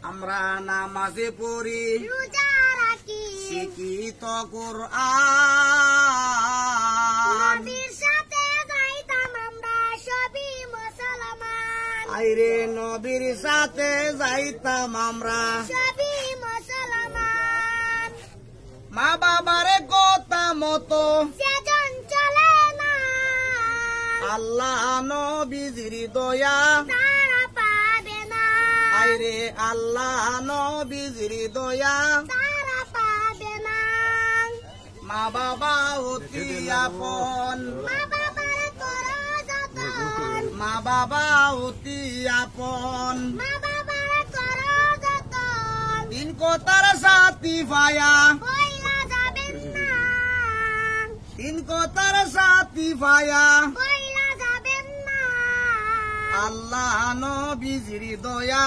আমরা নামাজে পড়ি রোজা রাখি শিক্ষিত কোরআন নবীর সাথে যাইতাম আমরা সবই মুসলমান আইরে নবীর সাথে যাইতাম আমরা সবই মুসলমান মা বাবারে কথা মতো সেজন চলে না আল্লাহ নবীজির দয়া তারা পাবে না আইরে আল্লাহ নবীজির দয়া তারা পাবে না মা বাবা অতি আপন মা বাবার করো যতন মা বাবা অতি আপন মা বাবার করো যতন দিন কথার সাথী ভায়া বইলা যাবেন না দিন কথার সাথী ভায়া বইলা যাবেন না আল্লাহ নবীজির দয়া